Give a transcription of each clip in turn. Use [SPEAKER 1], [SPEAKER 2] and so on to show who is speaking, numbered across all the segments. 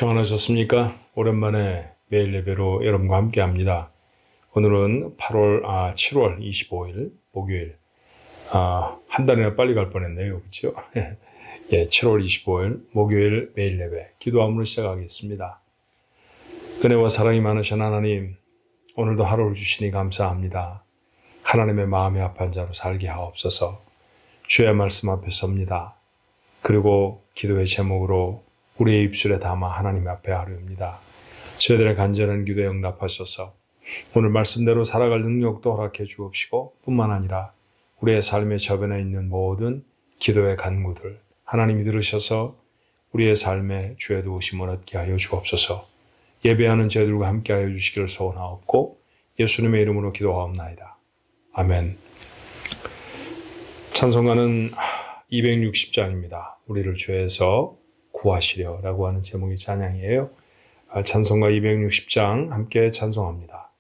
[SPEAKER 1] 평안하셨습니까? 오랜만에 매일 예배로 여러분과 함께 합니다. 오늘은 7월 25일 목요일. 한 달이나 빨리 갈 뻔했네요. 그렇죠? 예, 7월 25일 목요일 매일 예배 기도함으로 시작하겠습니다. 은혜와 사랑이 많으신 하나님, 오늘도 하루를 주시니 감사합니다. 하나님의 마음에 합한 자로 살게 하옵소서. 주의 말씀 앞에 섭니다. 그리고 기도의 제목으로 우리의 입술에 담아 하나님 앞에 하려옵니다. 저희들의 간절한 기도에 응답하셔서 오늘 말씀대로 살아갈 능력도 허락해 주옵시고, 뿐만 아니라 우리의 삶의 저변에 있는 모든 기도의 간구들 하나님이 들으셔서 우리의 삶에 주의 도우심을 얻게 하여 주옵소서. 예배하는 저희들과 함께 하여 주시기를 소원하옵고 예수님의 이름으로 기도하옵나이다. 아멘. 찬송가는 260장입니다. 우리를 죄에서 구하시려 라고 하는 제목의 찬양이에요. 찬송가 260장 함께 찬송합니다.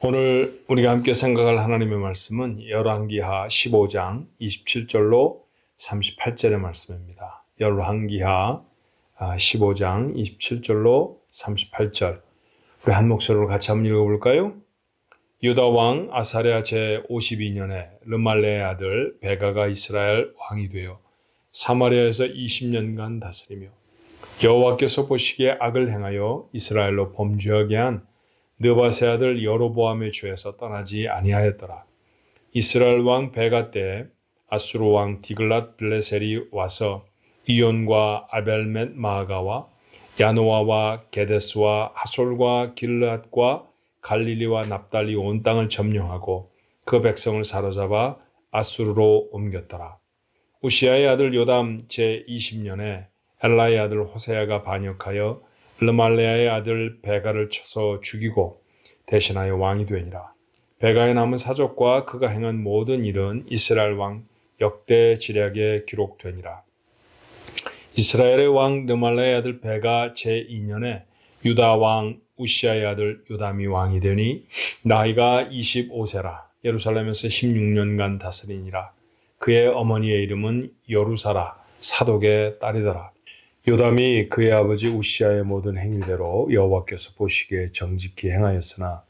[SPEAKER 1] 오늘 우리가 함께 생각할 하나님의 말씀은 열왕기하 15장 27절로 38절의 말씀입니다. 열왕기하 15장 27절로 38절. 우리 한 목소리로 같이 한번 읽어볼까요? 유다 왕 아사랴 제52년에 르말레의 아들 베가가 이스라엘 왕이 되어 사마리아에서 20년간 다스리며 여호와께서 보시기에 악을 행하여 이스라엘로 범죄하게 한 느밧의 아들 여로보암의 죄에서 떠나지 아니하였더라. 이스라엘 왕 베가 때 아수르 왕 디글랏 빌레셀이 와서 이온과 아벨멧 마아가와 야노아와 게데스와 하솔과 길르앗과 갈릴리와 납달리 온 땅을 점령하고 그 백성을 사로잡아 아수르로 옮겼더라. 우시아의 아들 요담 제20년에 엘라의 아들 호세아가 반역하여 르말레아의 아들 베가를 쳐서 죽이고 대신하여 왕이 되니라. 베가의 남은 사족과 그가 행한 모든 일은 이스라엘 왕 역대 지략에 기록되니라. 이스라엘의 왕 르말레아의 아들 베가 제2년에 유다 왕 우시아의 아들 요담이 왕이 되니 나이가 25세라. 예루살렘에서 16년간 다스리니라. 그의 어머니의 이름은 여루사라 사독의 딸이더라. 요담이 그의 아버지 우시아의 모든 행위대로 여호와께서 보시기에 정직히 행하였으나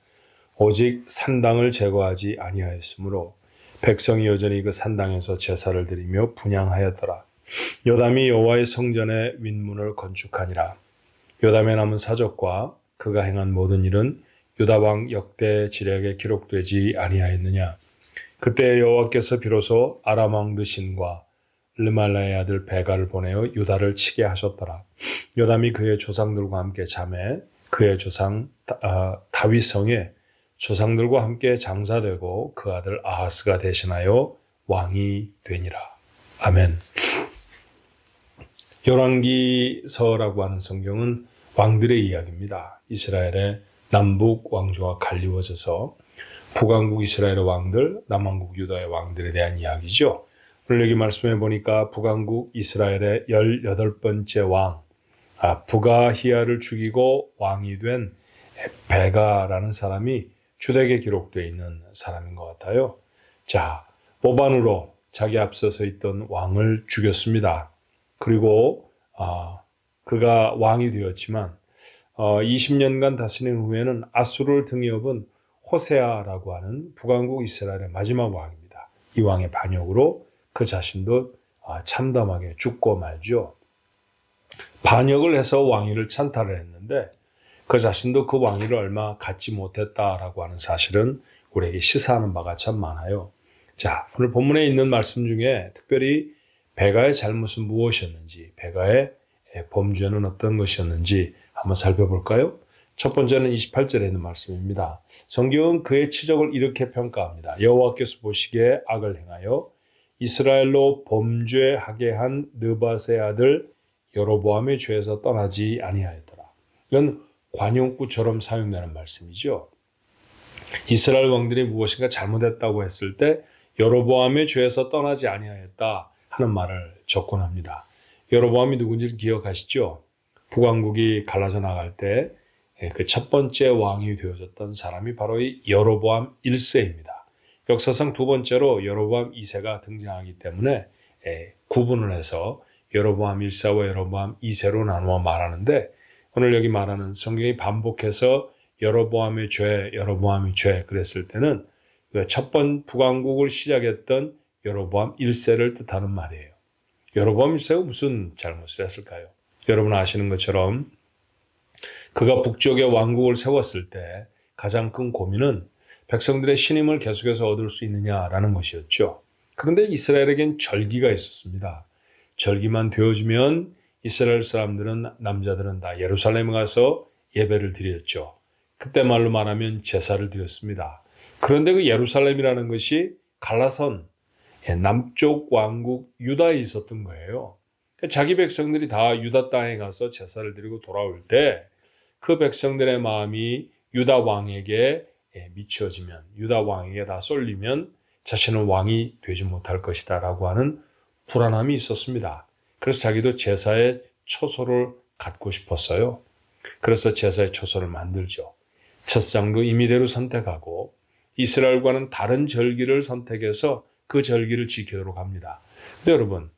[SPEAKER 1] 오직 산당을 제거하지 아니하였으므로 백성이 여전히 그 산당에서 제사를 드리며 분향하였더라. 요담이 여호와의 성전의 윗문을 건축하니라. 요담의 남은 사적과 그가 행한 모든 일은 유다 왕 역대 지략에 기록되지 아니하였느냐. 그때 여호와께서 비로소 아람 왕 르신과 르말라의 아들 베가를 보내어 유다를 치게 하셨더라. 요담이 그의 조상들과 함께 잠에 그의 조상 다윗성에 조상들과 함께 장사되고 그 아들 아하스가 대신하여 왕이 되니라. 아멘. 열왕기서라고 하는 성경은 왕들의 이야기입니다. 이스라엘의 남북 왕조가 갈리워져서 북왕국 이스라엘의 왕들, 남왕국 유다의 왕들에 대한 이야기죠. 오늘 여기 말씀해 보니까 북왕국 이스라엘의 18번째 왕, 부가히야를 죽이고 왕이 된 베가라는 사람이 주덱에 기록되어 있는 사람인 것 같아요. 자, 모반으로 자기 앞서서 있던 왕을 죽였습니다. 그리고 그가 왕이 되었지만 20년간 다스린 후에는 아수르를 등에 업은 호세아라고 하는 북왕국 이스라엘의 마지막 왕입니다. 이 왕의 반역으로 그 자신도 참담하게 죽고 말죠. 반역을 해서 왕위를 찬탈을 했는데 그 자신도 그 왕위를 얼마 갖지 못했다라고 하는 사실은 우리에게 시사하는 바가 참 많아요. 자, 오늘 본문에 있는 말씀 중에 특별히 베가의 잘못은 무엇이었는지, 베가의 범죄는 어떤 것이었는지 한번 살펴볼까요? 첫 번째는 28절에 있는 말씀입니다. 성경은 그의 치적을 이렇게 평가합니다. 여호와께서 보시기에 악을 행하여 이스라엘로 범죄하게 한 느밧의 아들 여로보암의 죄에서 떠나지 아니하였더라. 이건 관용구처럼 사용되는 말씀이죠. 이스라엘 왕들이 무엇인가 잘못했다고 했을 때 여로보암의 죄에서 떠나지 아니하였다 하는 말을 접근합니다. 여로보암이 누군지 기억하시죠? 북왕국이 갈라져 나갈 때 그 첫 번째 왕이 되어졌던 사람이 바로 이 여로보암 1세입니다. 역사상 두 번째로 여로보암 2세가 등장하기 때문에 구분을 해서 여로보암 1세와 여로보암 2세로 나누어 말하는데 오늘 여기 말하는 성경이 반복해서 여로보암의 죄 그랬을 때는 첫 번 북왕국을 시작했던 여로보암 1세를 뜻하는 말이에요. 여로보암 1세가 무슨 잘못을 했을까요? 여러분 아시는 것처럼 그가 북쪽에 왕국을 세웠을 때 가장 큰 고민은 백성들의 신임을 계속해서 얻을 수 있느냐라는 것이었죠. 그런데 이스라엘에겐 절기가 있었습니다. 절기만 되어지면 이스라엘 사람들은, 남자들은 다 예루살렘에 가서 예배를 드렸죠. 그때 말로 말하면 제사를 드렸습니다. 그런데 그 예루살렘이라는 것이 갈라선 남쪽 왕국 유다에 있었던 거예요. 자기 백성들이 다 유다 땅에 가서 제사를 드리고 돌아올 때 그 백성들의 마음이 유다 왕에게 미쳐지면, 유다 왕에게 다 쏠리면 자신은 왕이 되지 못할 것이다 라고 하는 불안함이 있었습니다. 그래서 자기도 제사의 초소를 갖고 싶었어요. 그래서 제사의 초소를 만들죠. 제사장도 임의대로 선택하고 이스라엘과는 다른 절기를 선택해서 그 절기를 지키도록 합니다. 근데 여러분,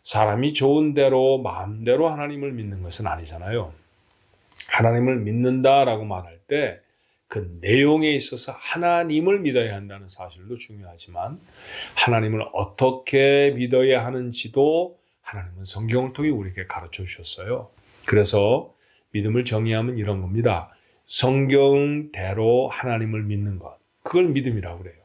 [SPEAKER 1] 사람이 좋은 대로 마음대로 하나님을 믿는 것은 아니잖아요. 하나님을 믿는다라고 말할 때 그 내용에 있어서 하나님을 믿어야 한다는 사실도 중요하지만 하나님을 어떻게 믿어야 하는지도 하나님은 성경을 통해 우리에게 가르쳐 주셨어요. 그래서 믿음을 정의하면 이런 겁니다. 성경대로 하나님을 믿는 것, 그걸 믿음이라고 그래요.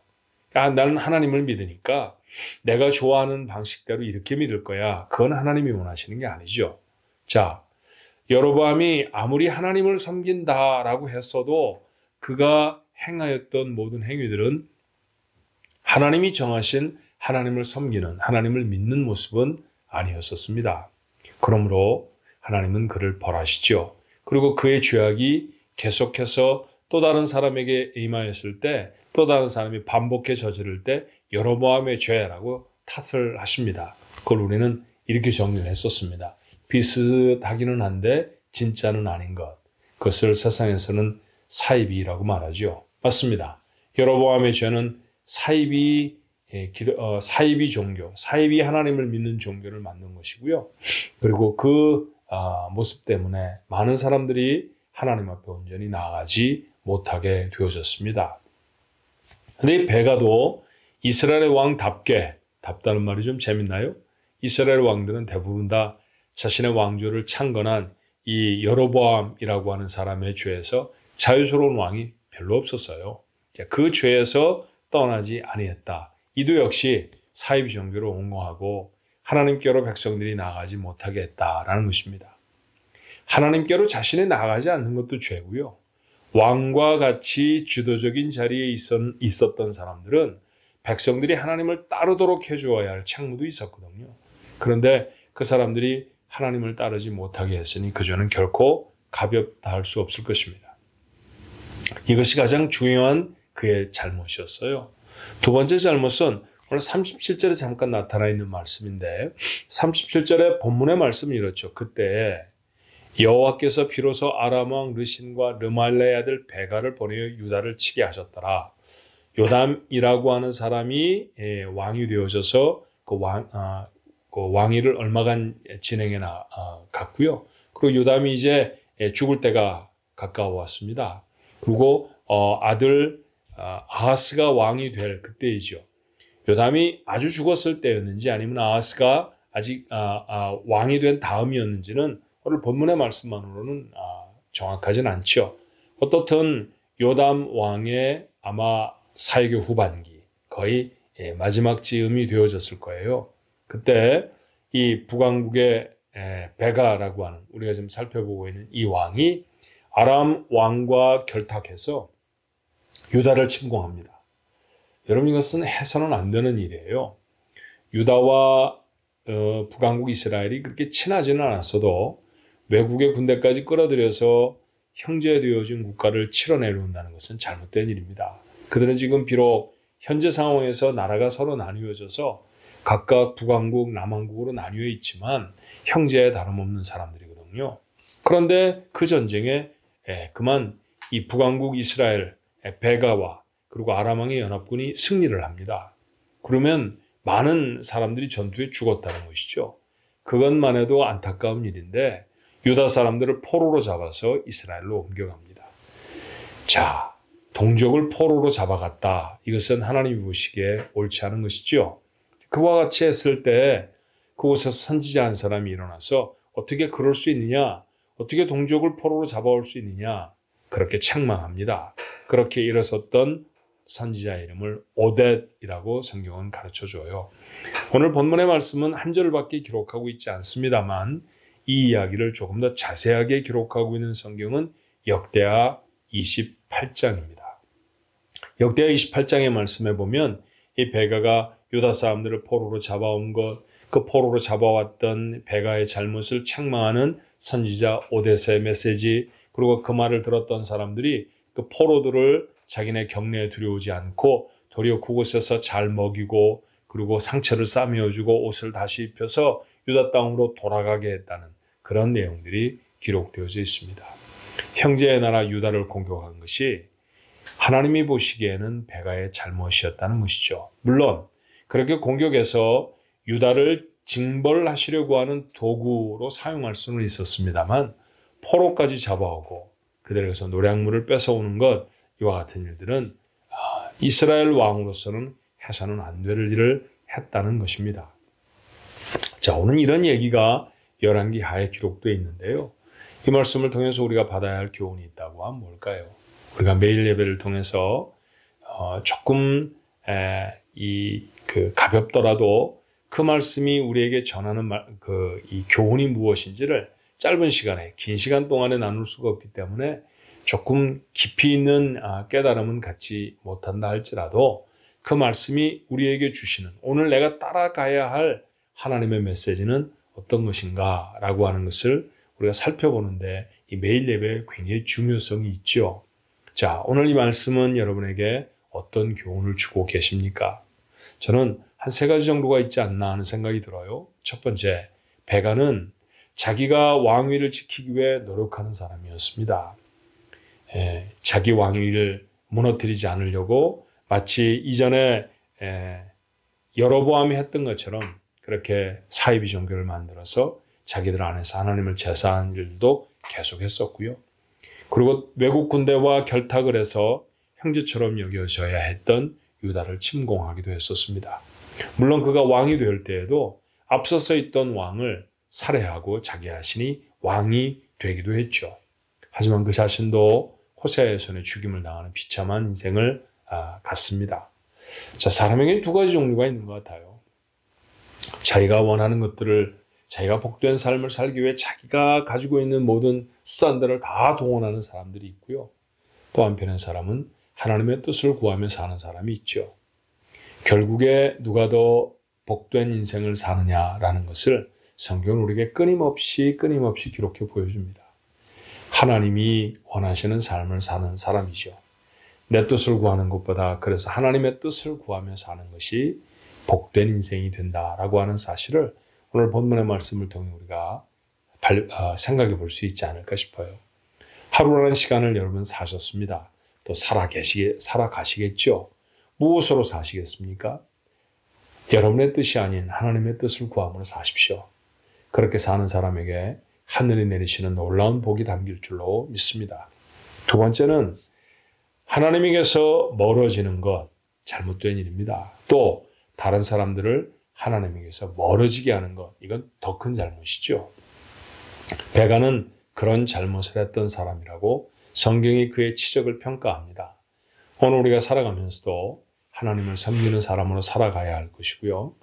[SPEAKER 1] 나는 하나님을 믿으니까 내가 좋아하는 방식대로 이렇게 믿을 거야. 그건 하나님이 원하시는 게 아니죠. 자, 여로보암이 아무리 하나님을 섬긴다라고 했어도 그가 행하였던 모든 행위들은 하나님이 정하신 하나님을 섬기는, 하나님을 믿는 모습은 아니었었습니다. 그러므로 하나님은 그를 벌하시죠. 그리고 그의 죄악이 계속해서 또 다른 사람에게 임하였을 때, 또 다른 사람이 반복해 저지를 때 여로보암의 죄라고 탓을 하십니다. 그걸 우리는 이렇게 정리를 했었습니다. 비슷하기는 한데 진짜는 아닌 것. 그것을 세상에서는 사이비라고 말하죠. 맞습니다. 여로보암의 죄는 사이비 종교, 사이비 하나님을 믿는 종교를 만든 것이고요. 그리고 그 모습 때문에 많은 사람들이 하나님 앞에 온전히 나아가지 못하게 되어졌습니다. 근데 이 베가도 이스라엘의 왕답게, 답다는 말이 좀 재밌나요? 이스라엘 왕들은 대부분 다 자신의 왕조를 창건한 이 여로보암이라고 하는 사람의 죄에서 자유스러운 왕이 별로 없었어요. 그 죄에서 떠나지 아니했다. 이도 역시 사이비 종교를 옹호하고 하나님께로 백성들이 나아가지 못하게 했다라는 것입니다. 하나님께로 자신이 나아가지 않는 것도 죄고요. 왕과 같이 주도적인 자리에 있었던 사람들은 백성들이 하나님을 따르도록 해주어야 할 책무도 있었거든요. 그런데 그 사람들이 하나님을 따르지 못하게 했으니 그 죄는 결코 가볍다 할 수 없을 것입니다. 이것이 가장 중요한 그의 잘못이었어요. 두 번째 잘못은 오늘 37절에 잠깐 나타나 있는 말씀인데 37절에 본문의 말씀이 이렇죠. 그때 여호와께서 비로소 아람 왕 르신과 르말레의 아들 베가를 보내어 유다를 치게 하셨더라. 요담이라고 하는 사람이 왕이 되어져서 그 왕위를 얼마간 진행해 갔고요. 그리고 요담이 이제 죽을 때가 가까워 왔습니다. 그리고 아들 아하스가 왕이 될 그때이죠. 요담이 아주 죽었을 때였는지 아니면 아하스가 아직 왕이 된 다음이었는지는 오늘 본문의 말씀만으로는 정확하진 않죠. 어떻든 요담 왕의 아마 사역의 후반기, 거의 마지막 즈음이 되어졌을 거예요. 그때 이 북왕국의 베가라고 하는, 우리가 지금 살펴보고 있는 이 왕이 아람 왕과 결탁해서 유다를 침공합니다. 여러분, 이것은 해서는 안 되는 일이에요. 유다와 북왕국 이스라엘이 그렇게 친하지는 않았어도 외국의 군대까지 끌어들여서 형제되어진 국가를 치러내려온다는 것은 잘못된 일입니다. 그들은 지금 비록 현재 상황에서 나라가 서로 나뉘어져서 각각 북왕국, 남왕국으로 나뉘어 있지만 형제에 다름없는 사람들이거든요. 그런데 그 전쟁에 그만 이 북왕국 이스라엘 베가와 그리고 아람왕의 연합군이 승리를 합니다. 그러면 많은 사람들이 전투에 죽었다는 것이죠. 그것만 해도 안타까운 일인데 유다 사람들을 포로로 잡아서 이스라엘로 옮겨갑니다. 자, 동족을 포로로 잡아갔다. 이것은 하나님이 보시기에 옳지 않은 것이죠. 그와 같이 했을 때 그곳에서 선지자 한 사람이 일어나서 어떻게 그럴 수 있느냐? 어떻게 동족을 포로로 잡아올 수 있느냐? 그렇게 책망합니다. 그렇게 일어섰던 선지자 이름을 오뎃이라고 성경은 가르쳐줘요. 오늘 본문의 말씀은 한 절밖에 기록하고 있지 않습니다만 이 이야기를 조금 더 자세하게 기록하고 있는 성경은 역대하 28장입니다. 역대하 28장의 말씀에 보면 이 베가가 유다 사람들을 포로로 잡아온 것, 그 포로로 잡아왔던 베가의 잘못을 책망하는 선지자 오뎃의 메시지, 그리고 그 말을 들었던 사람들이 그 포로들을 자기네 경내에 들여오지 않고 도리어 그곳에서 잘 먹이고 그리고 상처를 싸매어주고 옷을 다시 입혀서 유다 땅으로 돌아가게 했다는 그런 내용들이 기록되어져 있습니다. 형제의 나라 유다를 공격한 것이 하나님이 보시기에는 베가의 잘못이었다는 것이죠. 물론 그렇게 공격해서 유다를 징벌하시려고 하는 도구로 사용할 수는 있었습니다만 포로까지 잡아오고 그들에게서 노략물을 뺏어오는 것, 이와 같은 일들은 이스라엘 왕으로서는 해서는 안 될 일을 했다는 것입니다. 자, 오늘 이런 얘기가 열왕기 하에 기록되어 있는데요. 이 말씀을 통해서 우리가 받아야 할 교훈이 있다고 하면 뭘까요? 우리가 매일 예배를 통해서 조금 가볍더라도 그 말씀이 우리에게 전하는 이 교훈이 무엇인지를 짧은 시간에, 긴 시간 동안에 나눌 수가 없기 때문에 조금 깊이 있는 깨달음은 갖지 못한다 할지라도 그 말씀이 우리에게 주시는 오늘 내가 따라가야 할 하나님의 메시지는 어떤 것인가 라고 하는 것을 우리가 살펴보는데 이 매일 예배에 굉장히 중요성이 있죠. 자, 오늘 이 말씀은 여러분에게 어떤 교훈을 주고 계십니까? 저는 한 3가지 정도가 있지 않나 하는 생각이 들어요. 첫 번째, 베가는 자기가 왕위를 지키기 위해 노력하는 사람이었습니다. 자기 왕위를 무너뜨리지 않으려고 마치 이전에 여로보암이 했던 것처럼 그렇게 사이비 종교를 만들어서 자기들 안에서 하나님을 제사한 일도 계속했었고요. 그리고 외국 군대와 결탁을 해서 형제처럼 여겨져야 했던 유다를 침공하기도 했었습니다. 물론 그가 왕이 될 때에도 앞서서 있던 왕을 살해하고 자기 자신이 왕이 되기도 했죠. 하지만 그 자신도 호세아의 손에 죽임을 당하는 비참한 인생을 갔습니다. 자, 사람에게 2가지 종류가 있는 것 같아요. 자기가 원하는 것들을 자기가 복된 삶을 살기 위해 자기가 가지고 있는 모든 수단들을 다 동원하는 사람들이 있고요. 또 한편의 사람은 하나님의 뜻을 구하며 사는 사람이 있죠. 결국에 누가 더 복된 인생을 사느냐라는 것을 성경은 우리에게 끊임없이 기록해 보여줍니다. 하나님이 원하시는 삶을 사는 사람이죠. 내 뜻을 구하는 것보다 그래서 하나님의 뜻을 구하며 사는 것이 복된 인생이 된다라고 하는 사실을 오늘 본문의 말씀을 통해 우리가 생각해 볼 수 있지 않을까 싶어요. 하루라는 시간을 여러분 사셨습니다. 또 살아가시겠죠. 무엇으로 사시겠습니까? 여러분의 뜻이 아닌 하나님의 뜻을 구함으로 사십시오. 그렇게 사는 사람에게 하늘이 내리시는 놀라운 복이 담길 줄로 믿습니다. 2번째는 하나님에게서 멀어지는 것, 잘못된 일입니다. 또 다른 사람들을 하나님에게서 멀어지게 하는 것, 이건 더 큰 잘못이죠. 베가는 그런 잘못을 했던 사람이라고 성경이 그의 치적을 평가합니다. 오늘 우리가 살아가면서도 하나님을 섬기는 사람으로 살아가야 할 것이고요.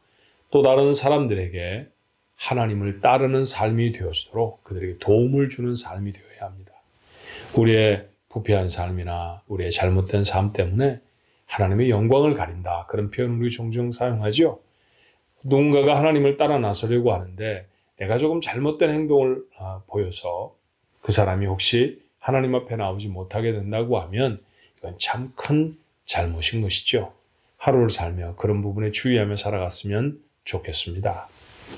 [SPEAKER 1] 또 다른 사람들에게 하나님을 따르는 삶이 되어지도록 그들에게 도움을 주는 삶이 되어야 합니다. 우리의 부패한 삶이나 우리의 잘못된 삶 때문에 하나님의 영광을 가린다. 그런 표현을 우리 종종 사용하죠. 누군가가 하나님을 따라 나서려고 하는데 내가 조금 잘못된 행동을 보여서 그 사람이 혹시 하나님 앞에 나오지 못하게 된다고 하면 이건 참 큰 잘못인 것이죠. 하루를 살며 그런 부분에 주의하며 살아갔으면 좋겠습니다.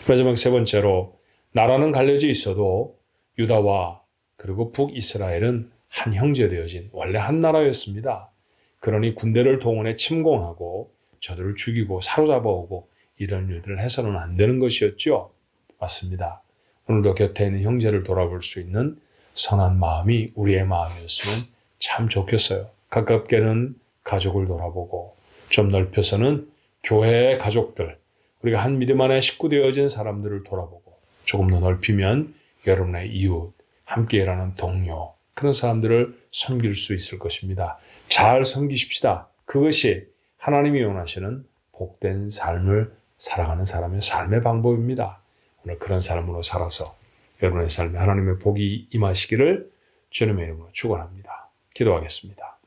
[SPEAKER 1] 마지막 3번째로 나라는 갈려져 있어도 유다와 그리고 북이스라엘은 한 형제 되어진 원래 한 나라였습니다. 그러니 군대를 동원해 침공하고 저들을 죽이고 사로잡아오고 이런 일들을 해서는 안 되는 것이었죠. 맞습니다. 오늘도 곁에 있는 형제를 돌아볼 수 있는 선한 마음이 우리의 마음이었으면 참 좋겠어요. 가깝게는 가족을 돌아보고 좀 넓혀서는 교회의 가족들, 우리가 한 믿음 안에 식구 되어진 사람들을 돌아보고 조금 더 넓히면 여러분의 이웃, 함께 일하는 동료, 그런 사람들을 섬길 수 있을 것입니다. 잘 섬기십시다. 그것이 하나님이 원하시는 복된 삶을 살아가는 사람의 삶의 방법입니다. 오늘 그런 삶으로 살아서 여러분의 삶에 하나님의 복이 임하시기를 주님의 이름으로 축원합니다. 기도하겠습니다.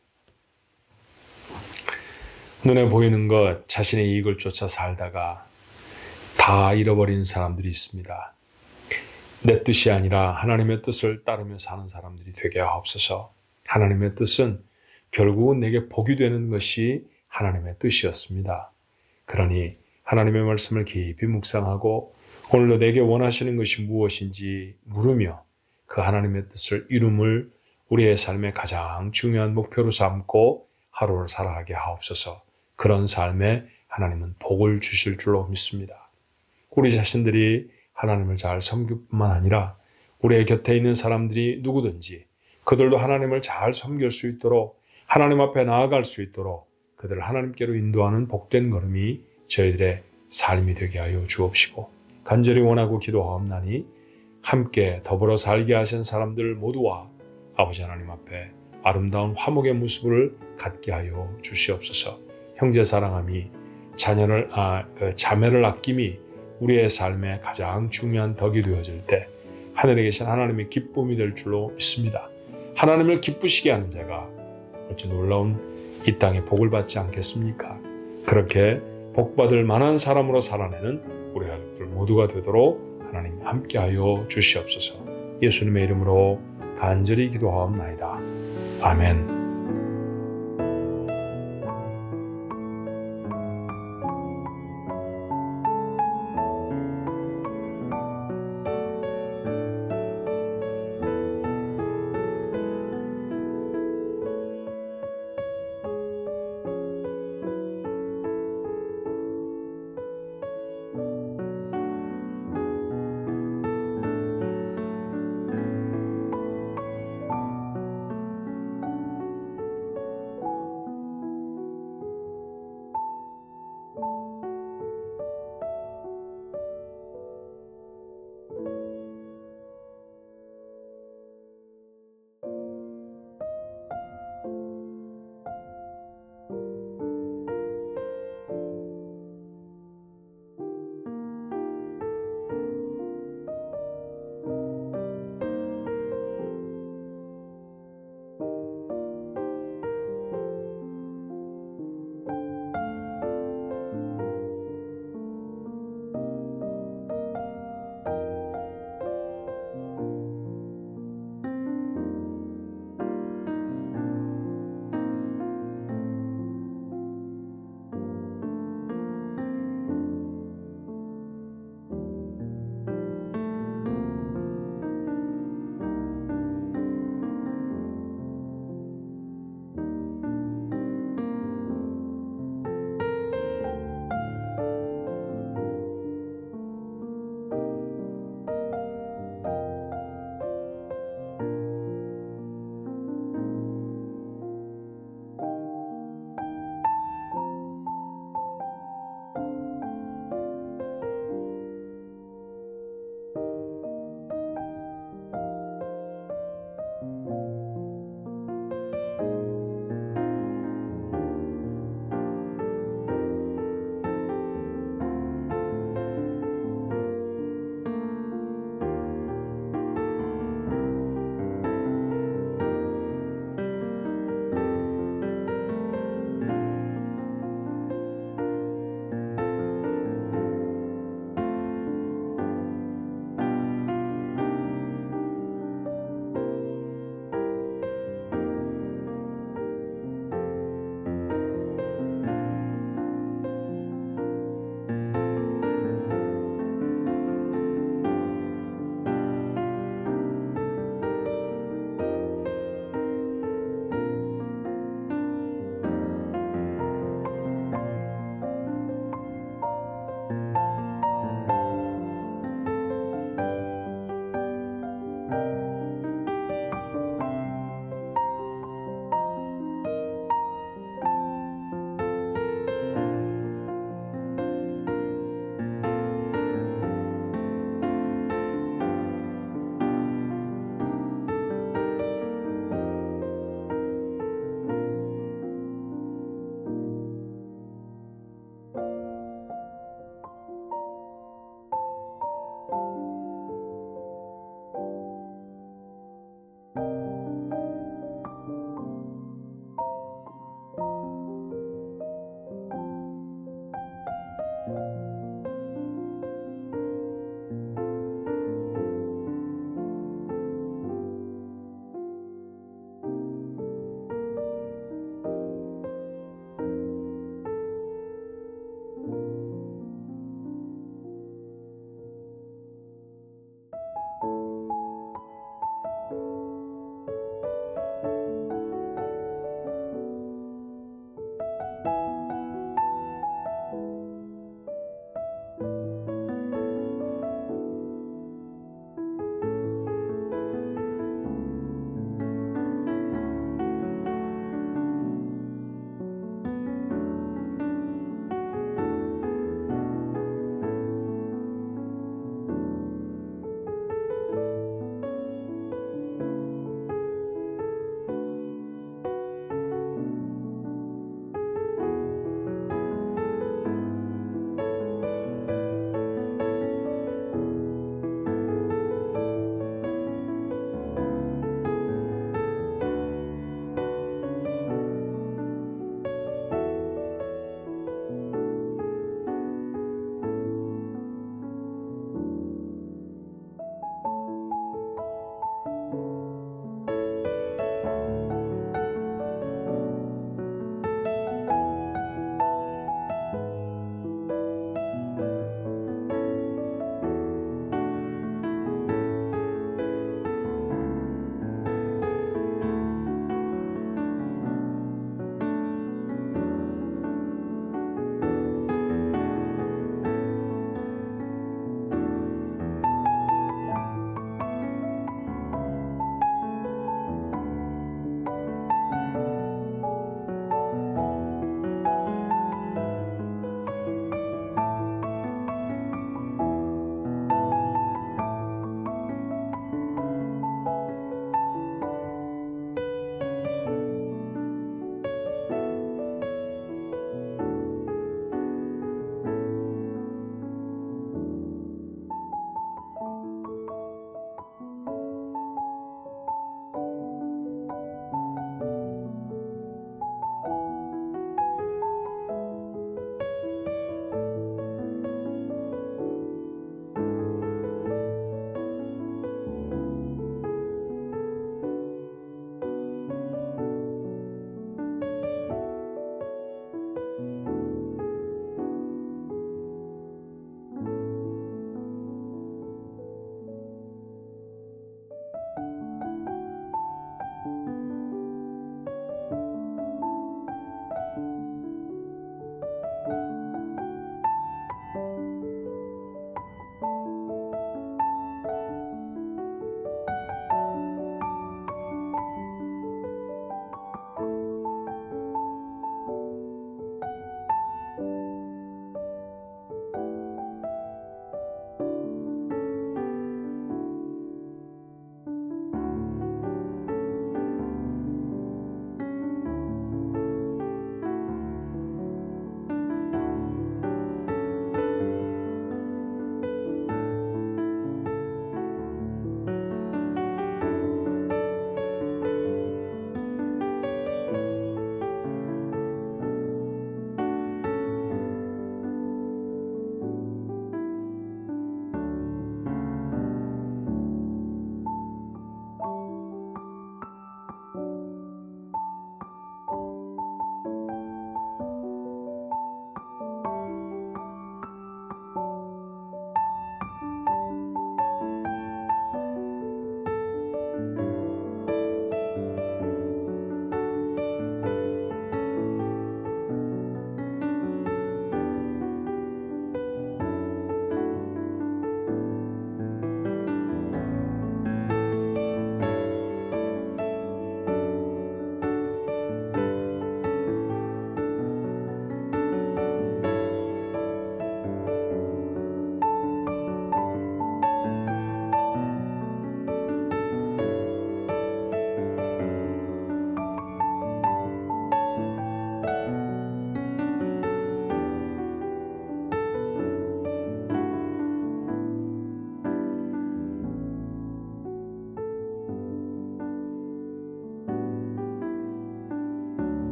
[SPEAKER 1] 눈에 보이는 것, 자신의 이익을 쫓아 살다가 다 잃어버린 사람들이 있습니다. 내 뜻이 아니라 하나님의 뜻을 따르며 사는 사람들이 되게 하옵소서. 하나님의 뜻은 결국은 내게 복이 되는 것이 하나님의 뜻이었습니다. 그러니 하나님의 말씀을 깊이 묵상하고 오늘도 내게 원하시는 것이 무엇인지 물으며 그 하나님의 뜻을 이룸을 우리의 삶의 가장 중요한 목표로 삼고 하루를 살아가게 하옵소서. 그런 삶에 하나님은 복을 주실 줄로 믿습니다. 우리 자신들이 하나님을 잘 섬길 뿐만 아니라 우리의 곁에 있는 사람들이 누구든지 그들도 하나님을 잘 섬길 수 있도록 하나님 앞에 나아갈 수 있도록 그들을 하나님께로 인도하는 복된 걸음이 저희들의 삶이 되게 하여 주옵시고 간절히 원하고 기도하옵나니 함께 더불어 살게 하신 사람들 모두와 아버지 하나님 앞에 아름다운 화목의 모습을 갖게 하여 주시옵소서. 형제 사랑함이 자매를 아낌이 우리의 삶의 가장 중요한 덕이 되어질 때 하늘에 계신 하나님의 기쁨이 될 줄로 믿습니다. 하나님을 기쁘시게 하는 자가 어찌 놀라운 이 땅의 복을 받지 않겠습니까? 그렇게 복받을 만한 사람으로 살아내는 우리 가족들 모두가 되도록 하나님 함께하여 주시옵소서. 예수님의 이름으로 간절히 기도하옵나이다. 아멘.